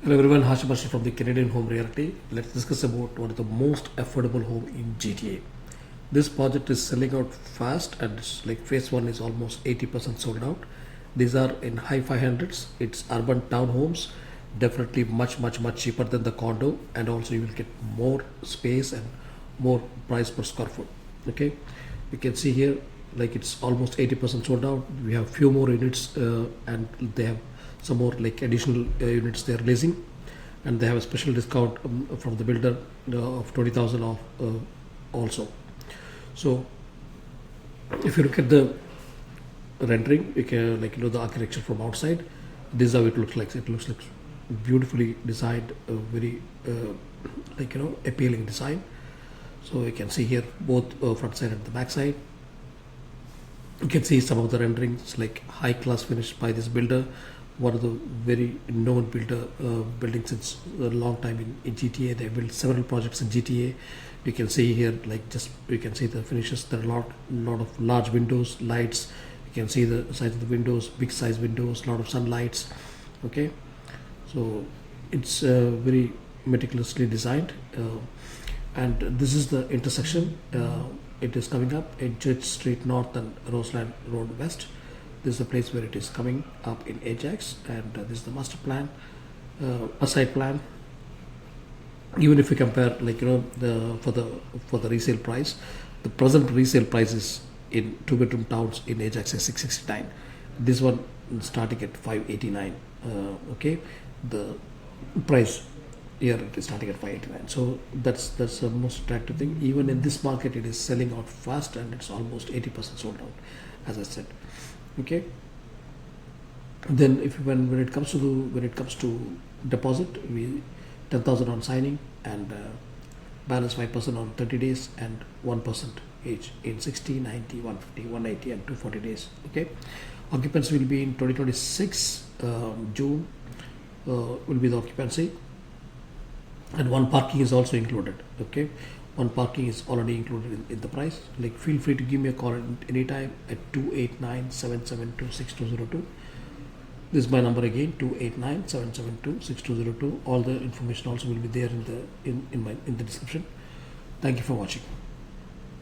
Hello everyone, Hashim Bashir from the Canadian Home Realty. Let's discuss about one of the most affordable home in GTA. This project is selling out fast and it's like phase 1 is almost 80% sold out. These are in high 500s. It's urban townhomes, definitely much cheaper than the condo, and also you will get more space and more price per square foot. Okay, you can see here like it's almost 80% sold out. We have few more units and they have some more like additional units they are releasing, and they have a special discount from the builder of 20,000 off also. So if you look at the rendering, you can the architecture from outside. This is how it looks like. It looks like beautifully designed, very appealing design. So you can see here both front side and the back side. You can see some of the renderings like high class finish by this builder, one of the very known building since a long time in GTA. They built several projects in GTA. You can see here you can see the finishes. There are a lot of large windows, lights. You can see the size of the windows, big size windows, lot of sunlights. Okay, so it's very meticulously designed, and this is the intersection. It is coming up in Church Street North and Roseland Road West. This is the place where it is coming up in Ajax, and this is the master plan, a site plan. Even if you compare for the resale price, the present resale price is in 2-bedroom towns in Ajax is 669. This one starting at 589. Okay, the price here it is starting at 589. So that's the most attractive thing. Even in this market, it is selling out fast, and it's almost 80% sold out, as I said. Okay, then when it comes to deposit, we 10,000 on signing, and balance 5% on 30 days and 1% each in 60, 90, 150, 180 and 240 days. Okay, occupancy will be in 2026 June will be the occupancy, and one parking is also included. Okay, one parking is already included in the price. Like, feel free to give me a call anytime at 289-772-6202. This is my number again, 289-772-6202. All the information also will be there in the description. Thank you for watching.